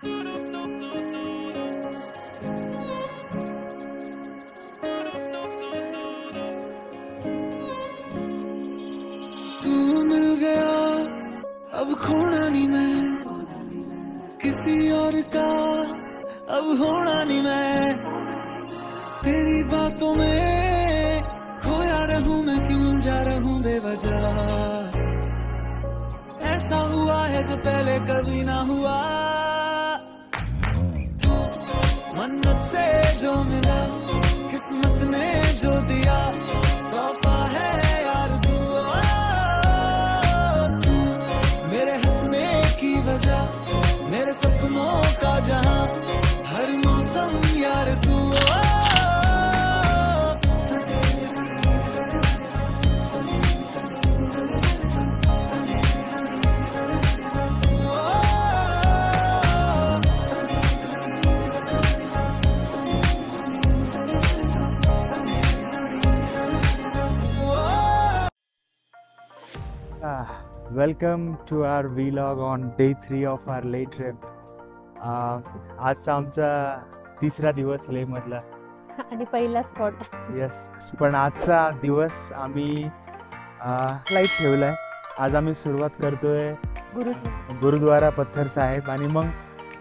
तू मिल गया अब खोना नहीं मैं, किसी और का अब होना नहीं मैं। तेरी बातों में खोया रहूं मैं, क्यों उलझा रहूं बेवजह। ऐसा हुआ है जो पहले कभी ना हुआ। तू मन्नत से जो मिला, किस्मत ने जो दिया, तोहफा है यार तू। मेरे हंसने की वजह, मेरे सपनों का जहां, हर मौसम यार तू। Welcome to our vlog on day 3 of our Leh trip. आजचा आमचा तिसरा दिवस लेह मधला आणि पहिला स्पॉट. यस, पण आजचा दिवस आम्ही लाईट ठेवलाय. आज आम्ही सुरुवात करतोय गुरुद्वारा पत्थर साहेब, आणि मग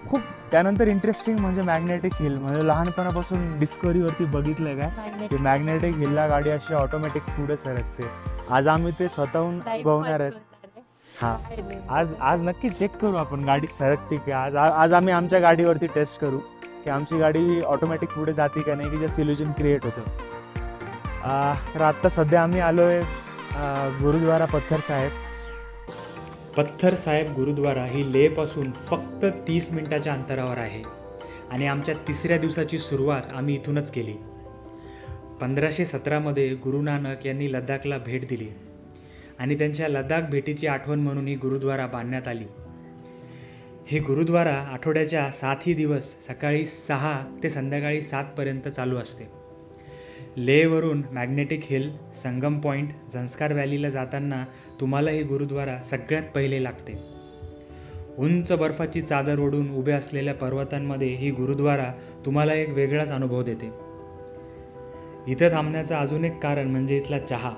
खूप त्यानंतर इंटरेस्टिंग म्हणजे मॅग्नेटिक हिल. म्हणजे लहानपणापासून डिस्कवरीवरती बघितलंय काय की मॅग्नेटिक हिलला गाडी अशी ऑटोमॅटिक पुढे सरकते. आज आम्ही ते स्वतःहून बघणार आहेत. हां, आज नक्की चेक करू आपण गाडी सरकते की. आज आम्ही आमच्या गाडीवरती टेस्ट करू की आमची गाडी ऑटोमॅटिक पुढे जाते का नाही, की जे इल्युजन क्रिएट होतं. तर आत्ता सध्या आम्ही आलोय गुरुद्वारा पत्थर साहेब. पत्थर साहेब गुरुद्वारा ही लेहपासून फक्त 30 मिनिटाच्या अंतरावर आहे, आणि आमच्या तिसऱ्या दिवसाची सुरुवात आम्ही इथूनच केली. 1517 गुरु नानक यांनी लडाखला भेट दिली, आणि त्यांच्या लडाख भेटीची आठवण म्हणून ही गुरुद्वारा बांधण्यात आली. हे गुरुद्वारा आठवड्याच्या 7ही दिवस सकाळी 6 ते संध्याकाळी 7 पर्यंत चालू असते. लेहवरून मॅग्नेटिक हिल, संगम पॉईंट, झंस्कार व्हॅलीला जाताना तुम्हाला हे गुरुद्वारा सगळ्यात पहिले लागते. उंच बर्फाची चादर ओढून उभे असलेल्या पर्वतांमध्ये ही गुरुद्वारा तुम्हाला एक वेगळाच अनुभव देते. इथं थांबण्याचं अजून एक कारण म्हणजे इथला चहा.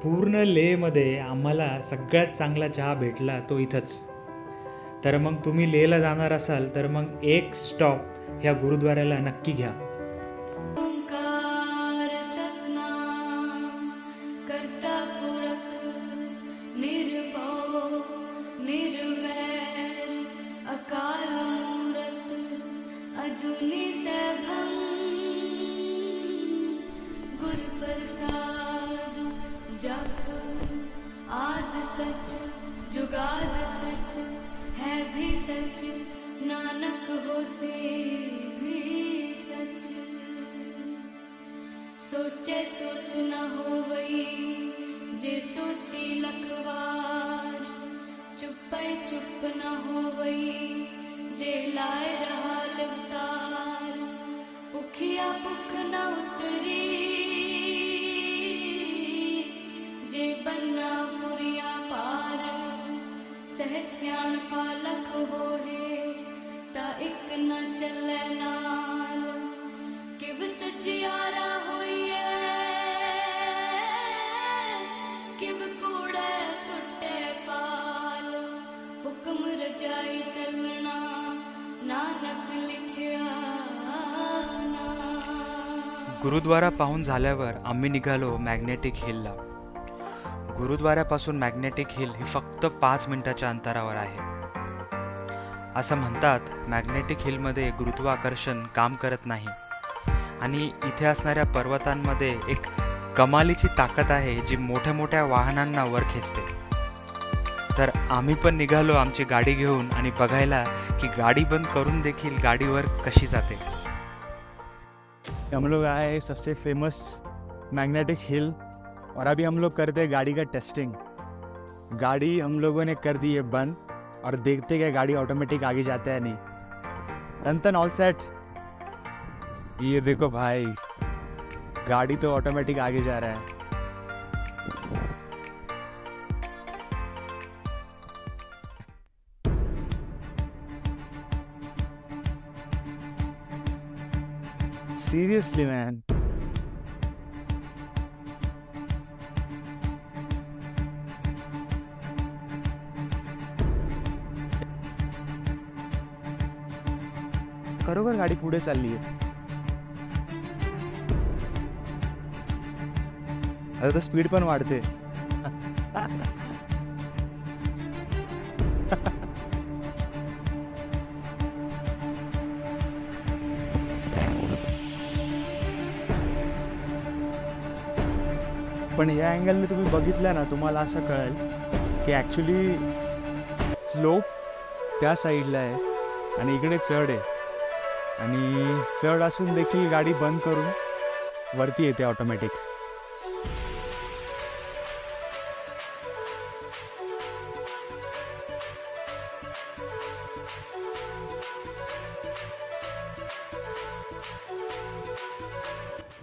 पूर्ण लेहमध्ये आम्हाला सगळ्यात चांगला चहा भेटला तो इथंच. तर मग तुम्ही लेहला जाणार असाल तर मग एक स्टॉप ह्या गुरुद्वाऱ्याला नक्की घ्या. आद सच जुगाद सच है भी सच, नानक हो से भी सच। सोचे सोच न हो वही जे सोची लखवार, चुप्पे चुप न हो वही जे लाए रहा अवतार। भुखिया भुख न उतरी जे बन्ना पुरिया पार, सहस्यान पालक होए ता एक न चले नाल। किव सचियारा होइए किव कूड़े टुटे पाल, हुक्म रजाई चलना नानक लिखिया। गुरुद्वारा पाहून झाल्यावर आम्ही निघालो मॅग्नेटिक हिलला. गुरुद्वाऱ्यापासून मॅग्नेटिक हिल ही फक्त 5 मिनिटाच्या अंतरावर आहे. असं म्हणतात मॅग्नेटिक हिलमध्ये गुरुत्वाकर्षण काम करत नाही, आणि इथे असणाऱ्या पर्वतांमध्ये एक कमालीची ताकद आहे जी मोठ्या मोठ्या वाहनांना वर खेचते. तर आम्ही पण निघालो आमची गाडी घेऊन आणि बघायला की गाडी बंद करून देखील गाडीवर कशी जाते. हम लोग आए सबसे फेमस मैग्नेटिक हिल, और अभी हम लोग करते हैं गाड़ी का टेस्टिंग. गाड़ी हम लोगों ने कर दी है बंद, और देखते क्या गाड़ी ऑटोमेटिक आगे जाता है नहीं. Rattan all set. ये देखो भाई, गाड़ी तो ऑटोमेटिक आगे जा रहा है. Seriously man. खरोखर गाडी पुढे चालली आहे. आता तर स्पीड पण वाढते. पण या अँगलने तुम्ही बघितलं ना, तुम्हाला असं कळेल की ॲक्च्युली स्लोप त्या साईडला आहे आणि इकडे चढ आहे. आणि चढ असून देखील गाडी बंद करून वरती येते ऑटोमॅटिक.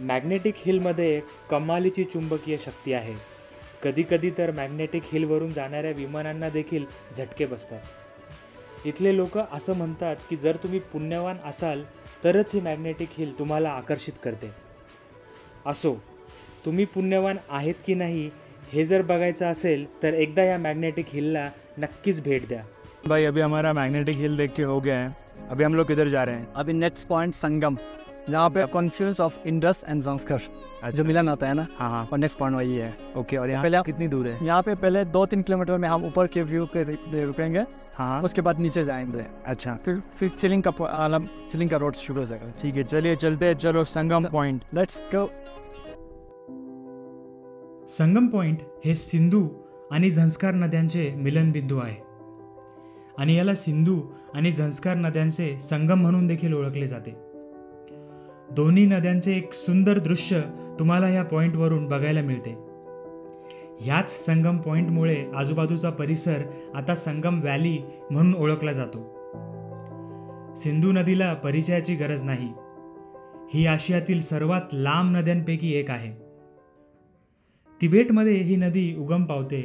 मॅग्नेटिक हिलमध्ये कमालीची चुंबकीय शक्ती आहे. कधीकधी तर मॅग्नेटिक हिलवरून जाणाऱ्या विमानांना देखील झटके बसतात. इथले लोक असं म्हणतात की जर तुम्ही पुण्यवान असाल तरच ही मॅग्नेटिक हिल तुम्हाला आकर्षित करते. असो, तुम्ही पुण्यवान आहेत की नाही हे जर बघायचं असेल तर एकदा या मॅग्नेटिक हिलला नक्कीच भेट द्या. भाई अभी हमारा मैग्नेटिक हिल देख के हो गया है. अभी हम लोग किधर जा रहे हैं? अभी नेक्स्ट पॉइंट संगम, जहाँ पे कॉन्फ्लुएंस ऑफ इंडस एंड ज़ंस्कर जो मिलन होता है ना. हाँ. और नेक्स्ट पॉइंट वही है. ओके. और यहाँ पहले पहले कितनी दूर है? यहाँ पे पहले 2-3 किलोमीटर में हम ऊपर के व्यू के लिए रुकेंगे. हाँ. उसके बाद नीचे जाएंगे. अच्छा. फिर चिलिंग का रोड शुरू हो जाएगा. ठीक है, चलिए चलते हैं. चलो Sangam point. Let's go. Sangam point हे सिंधू आणि झंस्कार नद्यांचे मिलनबिंदू आहे आणि याला सिंधू आणि झंस्कार नद्यांचे संगम म्हणून देखील ओळखले जाते. दोन्ही नद्यांचे एक सुंदर दृश्य तुम्हाला या पॉइंटवरून बघायला मिळते. ह्याच संगम पॉइंटमुळे आजूबाजूचा परिसर आता संगम व्हॅली म्हणून ओळखला जातो. सिंधू नदीला परिचयाची गरज नाही. ही आशियातील सर्वात लांब नद्यांपैकी एक आहे. तिबेटमध्ये ही नदी उगम पावते,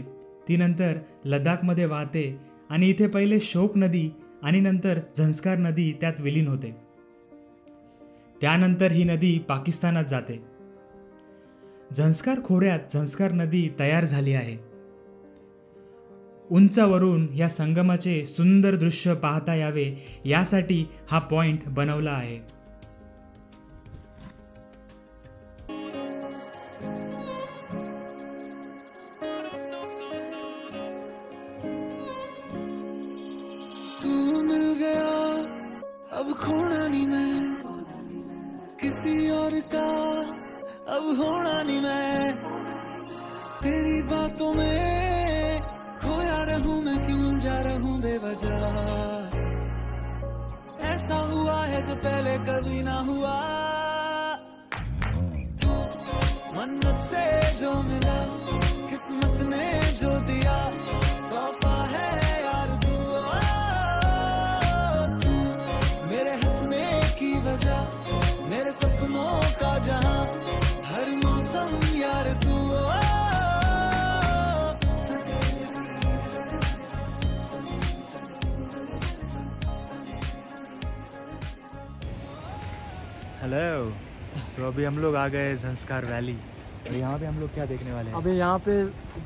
ती नंतर लडाखमध्ये वाहते आणि इथे पहिले शोक नदी आणि नंतर झंस्कार नदी त्यात विलीन होते. त्यानंतर ही नदी पाकिस्तानात जाते. झंस्कार खोऱ्यात झंस्कार नदी तयार झाली आहे. उंचावरून या संगमाचे सुंदर दृश्य पाहता यावे यासाठी हा पॉइंट बनवला आहे. तू मिल गया अब खोना नहीं मैं, किसी और का अब होना नहीं मैं. तेरी बातों में खोया रहूं मैं, क्यों उलझा रहूं बेवजह. ऐसा हुआ है जो पहले कभी ना हुआ. तू मन्नत से जो मिला, किस्मत ने जो दिया, तोहफा है यार तू. मेरे हंसने की वजह, मेरे सपनों का जहां, हर मौसम यार तू. हेलो. तो अभी हम लोग आ गए झंस्कार वैली. और यहाँ पे हम लोग क्या देखने वाले हैं? अभी यहाँ पे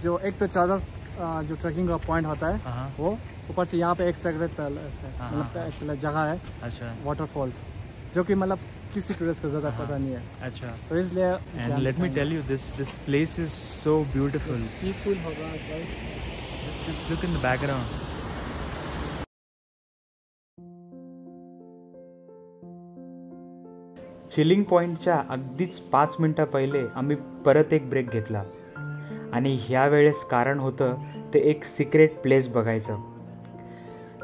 जो एक तो चादर जो ट्रैकिंग का पॉइंट होता है हाँ. वो ऊपर से यहाँ पे एक सेक्रेट हाँ, मतलब एक जगह है अच्छा. वाटरफॉल्स, जो कि मतलब किसी टूरिस्ट को ज़्यादा पता नहीं है. अच्छा. तो इसलिए And let me tell you, this place is so beautiful. Peaceful होगा. Just look in the background. Chilling पॉईंटच्या अगदीच 5 मिनटं पहिले आम्ही परत एक ब्रेक घेतला आणि ह्यावेळेस कारण होतं ते एक सिक्रेट प्लेस बघायचं.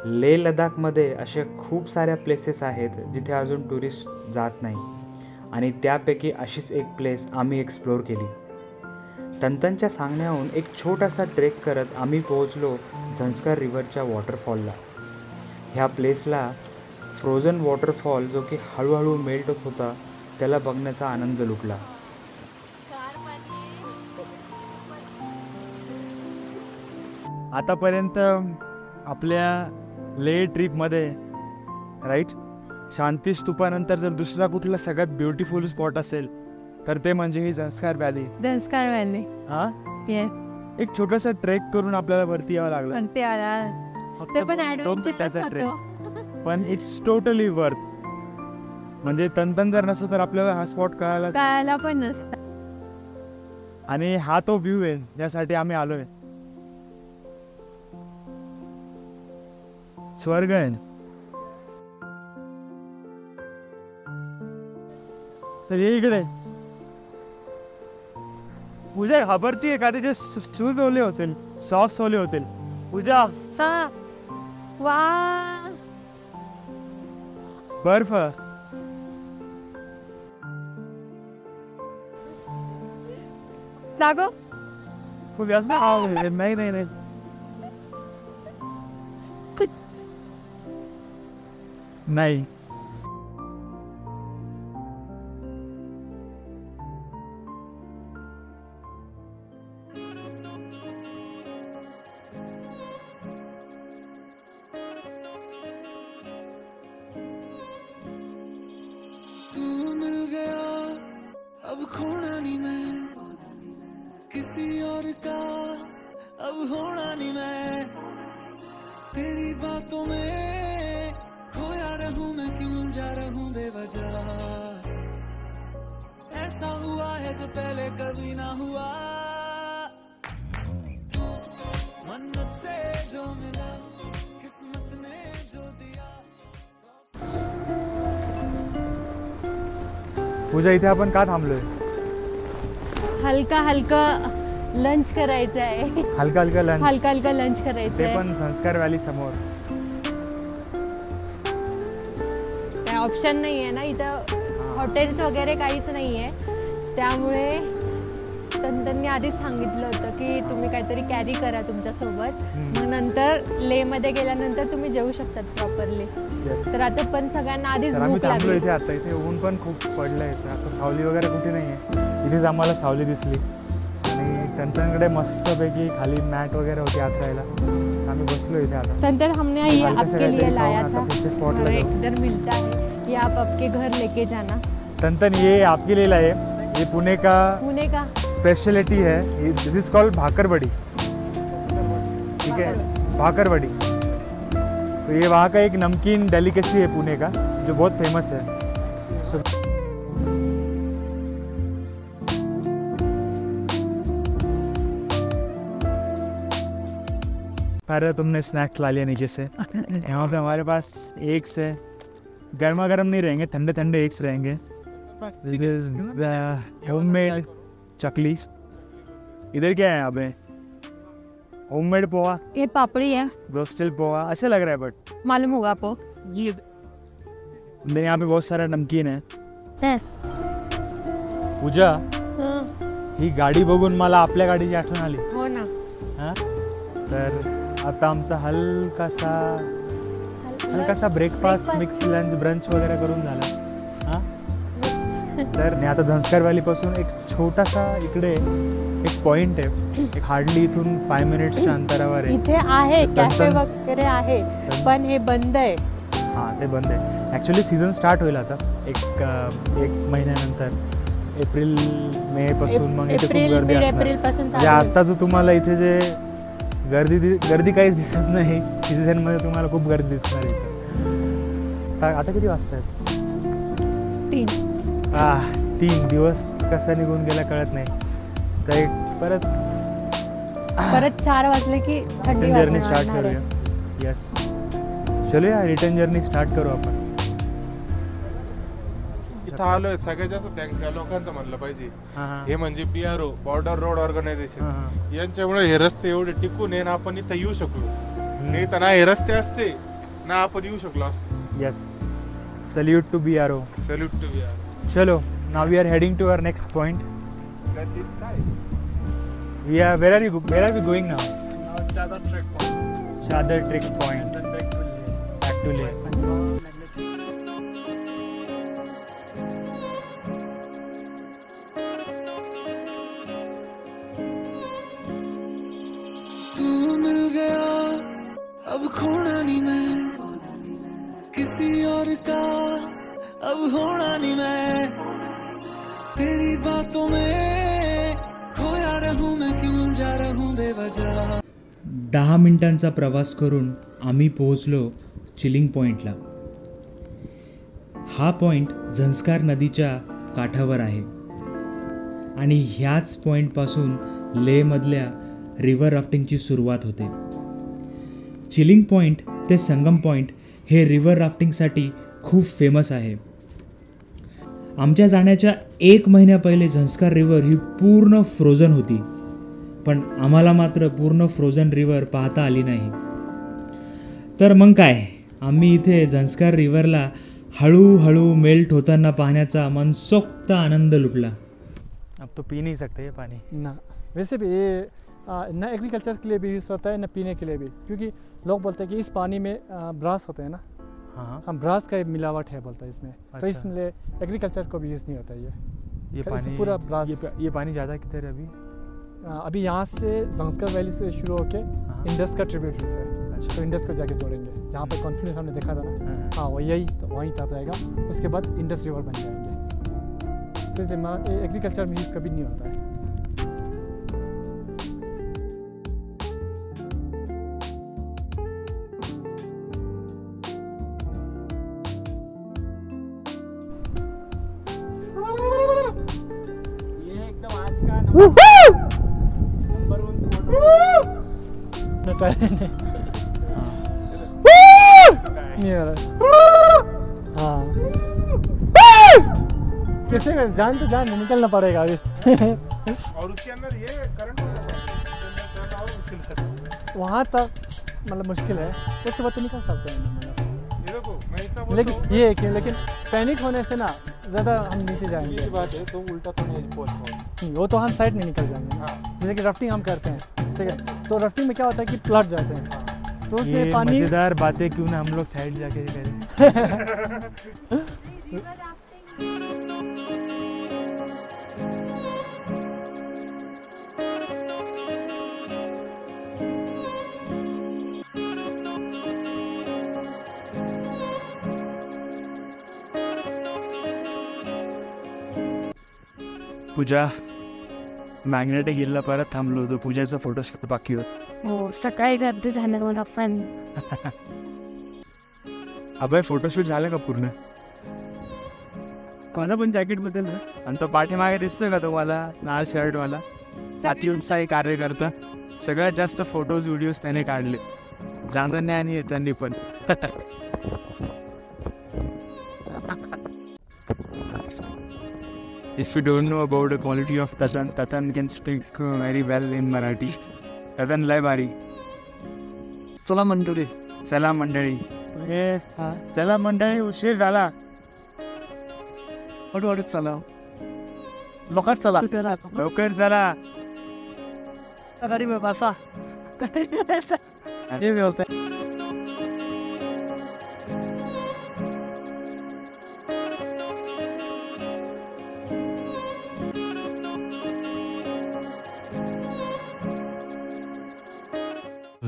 लेह लडाखमध्ये अशा खूप साऱ्या प्लेसेस आहेत जिथे अजून टुरिस्ट जात नाही आणि त्यापैकी अशीच एक प्लेस आम्ही एक्सप्लोअर केली. तंतनच्या सांगण्याहून एक छोटासा ट्रेक करत आम्ही पोहोचलो झंस्कार रिव्हरच्या वॉटरफॉलला. ह्या प्लेसला फ्रोझन वॉटरफॉल जो की हळूहळू मेल्ट होत होता त्याला बघण्याचा आनंद लुटला. आतापर्यंत आपल्या लेह ट्रिपमध्ये राईट शांती स्तूपानंतर जर दुसरा कुठला सगळ्यात ब्युटिफुल स्पॉट असेल तर ते म्हणजे ही झंस्कार व्हॅली. संस्कार व्हॅली. हा, येस. एक छोटासा ट्रेक करून आपल्याला वरती यावं लागलं. पण ते आला फक्त ते पण दोन ऍडव्हेंचर तासाचा ट्रेक. होतं. पण इट्स टोटली वर्थ. म्हणजे तंतन जर नसतं तर आपल्याला हा स्पॉट कळायला पण नसतं. आणि हा तो व्ह्यू आहे ज्यासाठी आम्ही आलोय. स्वर्ग आहे. तर ये इकडे. पूजा घाबरतीये का? त्याचे शूज ओले होतील, सॉक्स ओले होतील. पूजा, हा. वा. बर्फ. लागो. खूप जास्त नाही नाही नाही. नाही. तू मिल गया अब खोना नहीं मैं, किसी और का अब होना नहीं मैं, तेरी बातों में खोया रहूं मैं, क्यों उलझा रहूं बेवजह, ऐसा हुआ है जो पहले कभी ना हुआ, तू मन्नत से जो मिला किस्मत ने जो दिया. पूजा, इथे आपण का थांबलोय? हलका हलका लंच करायचं आहे. हलका हलका लंच. हलका हलका लंच करायचं ते आहे. पण संस्कार व्हॅली समोर. काय ऑप्शन नाही आहे ना इथं. हॉटेल्स वगैरे काहीच नाही आहे. त्यामुळे त्यांनी आधीच सांगितलं होतं की तुम्ही काहीतरी कॅरी करा तुमच्यासोबत. मग नंतर लेमध्ये गेल्यानंतर तुम्ही जेवू शकतात प्रॉपरली. तर आता पण सगळ्यांना आधीच तर आम्ही भूक थांबलो लागली. इथे. आता इथे ऊन पण खूप पडलंय. असं सावली वगैरे कुठे नाहीये. इथेच आम्हाला सावली दिसली आणि त्यांच्याकडे मस्तपैकी खाली मॅट वगैरे होती आत राहायला. आम्ही बसलो इथे आता. संतर हमने ये हल्का सा आपके काहीतरी लिए लाया खाऊन था. आता पुढच्या स्पॉटला हमें जाऊ. इधर मिलता है. ये आप आपके घर लेके जाना. तंतन ये आपके लिए लाए. ये पुणे का स्पेशलिटी है. दिस इज कॉल्ड भाकरवड़ी. ठीक है, भाकरवड़ी. तो ये वहाँ का एक नमकीन डेलिकेसी है पुणे का जो बहुत फेमस है. So, पहले तुमने स्नैक्स ला लिया नीचे से. यहाँ पे हमारे पास एग्स है. गर्मा गर्म नहीं रहेंगे, ठंडे ठंडे एग्स रहेंगे. होममेड चकली. इधर क्या है? यहाँ पे होममेड पोहा, ये पापड़ी है. रोस्टेड पोहा. अच्छा लग रहा है बट मालूम होगा आपको. ये यहाँ पे बहुत सारा नमकीन है. पूजा, ही गाडी बघून मला आपल्या गाडीची आठवण आली. हो ना. हा, तर आता आमचा हलकासा ब्रेकफास्ट मिक्स लंच ब्रंच वगैरे करून झाला. हा, तर मी आता झंस्कार व्हॅलीपासून एक छोटासा इकडे एक पॉइंट आहे. एक हार्डली इथून 5 मिनिट्सच्या अंतरावर आहे. इथे आहे कॅफे वगैरे आहे पण हे बंद आहे. हां, ते बंद आहे. ॲक्च्युली सीझन स्टार्ट होईल आता एक महिन्यानंतर. एप्रिल मे पासून मग इथे खूप गर्दी असणार. एप्रिल पासून म्हणजे आता जो तुम्हाला इथे जे गर्दी काहीच दिसत नाही. सीझनमध्ये तुम्हाला खूप गर्दी दिसणार इथं. आता किती वाजता आहेत? 3 दिवस कसा निघून गेला कळत नाही. तर एक परत 4 वाजले की थंडी जर्नी स्टार्ट वाजणार करूया. आहे. यस, चलो या रिटर्न जर्नी स्टार्ट करू आपण. इथं आलोय सगळ्यात जास्त थँक्स या लोकांचं म्हणलं पाहिजे. हे म्हणजे PRO बॉर्डर रोड ऑर्गनायझेशन. यांच्यामुळे हे रस्ते एवढे टिकून आहे ना आपण इथं येऊ शकलो. नाही तर ना हे रस्ते असते ना आपण येऊ शकलो असतो. Yes, salute to BRO. Salute to BRO. चलो, now we are heading to our next point. Where are we going now? Chadar Trek Point. Chadar Trek Point. Back to Leh. तू मिल गया अब खोना नहीं मैं, किसी और का अब होना नहीं मैं, तेरी बातों में खोया रहूं मैं, क्यों उलझा रहूं बेवजह। 10 मिनिटांचा प्रवास करून आम्ही पोहोचलो चिलिंग पॉईंटला. हा पॉईंट झंस्कार नदीच्या काठावर आहे आणि ह्याच पॉईंटपासून लेहमधल्या रिव्हर राफ्टिंगची सुरुवात होते. चिलिंग पॉईंट ते संगम पॉईंट हे रिव्हर राफ्टिंगसाठी खूप फेमस आहे. आमच्या जाण्याच्या 1 महिन्या पहिले झंस्कार रिव्हर ही पूर्ण फ्रोझन होती, पण आम्हाला मात्र पूर्ण फ्रोझन रिव्हर पाहता आली नाही. तर मग काय, आम्ही इथे झंस्कार रिव्हरला हळूहळू मेल्ट होताना पाहण्याचा मनसोक्त आनंद लुटला. अब तो पी नहीं सकते ये पानी ना, वैसे भी ये ना एग्रीकल्चर के लिए भी यूज़ होता है ना पीने के लिए भी, क्योंकि लोग बोलते हैं कि इस पानी में ब्रास होते हैं ना, हाँ हम ब्रास का मिलावट है बोलता है इसमें, तो अच्छा। इसलिए एग्रीकल्चर को भी यूज़ नहीं होता ये ये इसमें पानी पूरा ब्रास। ये पानी ज़्यादा किधर है अभी? अभी यहाँ से झंस्कार वैली से शुरू होके इंडस का ट्रिब्यूटरीज है, अच्छा। तो इंडस को जाके जोड़ेंगे, जहाँ पर कॉन्फिडेंस हमने देखा था ना, हाँ वो यही तो वहीं तक जाएगा, उसके बाद इंडस रिवर बन जाएंगे, तो इसलिए एग्रीकल्चर में यूज़ कभी नहीं होता है। ये एकदम आज का नंबर 1 नहीं आ रहा। हाँ किसी में जान तो जान निकलना पड़ेगा अभी। और उसके अंदर ये करंट वहाँ तक मतलब मुश्किल है, उसके बाद तो निकल सकते हैं ये देखो, मैं इतना बोलता लेकिन हूँ, ये है कि लेकिन पैनिक होने से ना ज़्यादा हम नीचे जाएंगे। ये बात है, तो उल्टा तो नहीं पहुंच पाओगे। वो तो हम साइड में निकल जाएंगे। हाँ। जैसे कि राफ्टिंग हम करते हैं, ठीक है, तो राफ्टिंग में क्या होता है कि प्लट जाते हैं, तो उसमें ये पानी मज़ेदार बातें क्यों ना हम लोग साइड जाके करें. पूजा मॅग्नेटिक हिलला परत थांबलो होतो, पूजाचा फोटोशूट बाकी होत. हो, सकाळी गर्दी झालं मला पण. अभय फोटोशूट झालं का पूर्ण? कोणा पण जॅकेट बदल आणि तो पाठीमागे दिसतोय का तुम्हाला लाल शर्ट वाला, अतिउत्साही कार्यकर्ता. सगळ्यात जास्त फोटोज व्हिडिओज त्याने काढले, जाताना आणि येताना पण. If you don't know about the quality of Tatan, Tatan can speak very well in Marathi. Tatan लय भारी. चला मंडळी. चला मंडळी. चला मंडळी, उशीर झाला. हळूहळू चला, लोकात चला, लवकर चला. गाडी में बसा. ये भी होता है.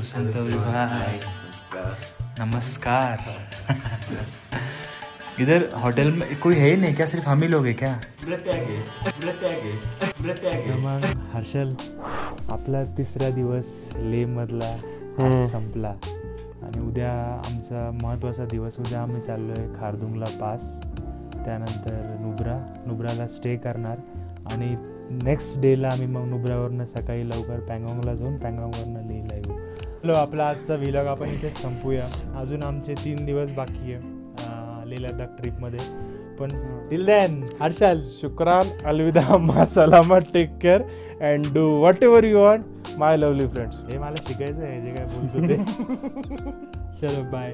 भाई नमस्कार. इधर होटल में कोई है ही नहीं क्या, सिर्फ हम ही लोग हैं क्या? मग हर्षल, आपला 3रा दिवस लेहमधला संपला आणि उद्या आमचा महत्त्वाचा दिवस. उद्या आम्ही चाललो आहे खारदुंगला पास, त्यानंतर नुब्राला स्टे करणार आणि नेक्स्ट डेला आम्ही मग नुब्रावरनं सकाळी लवकर पँगॉंगला जाऊन पँगॉंगवरनं लेहला येऊ. चलो, आपला आजचा व्हिलॉग आपण इथे संपूया. अजून आमचे 3 दिवस बाकी आहे लेह लडाख ट्रिपमध्ये. पण टिल देन हर्षल, शुक्रान, अलविदा, मा सलामत, take care and do whatever you want my lovely friends. हे मला शिकायचं आहे जे काय बोलतो ते. चलो बाय.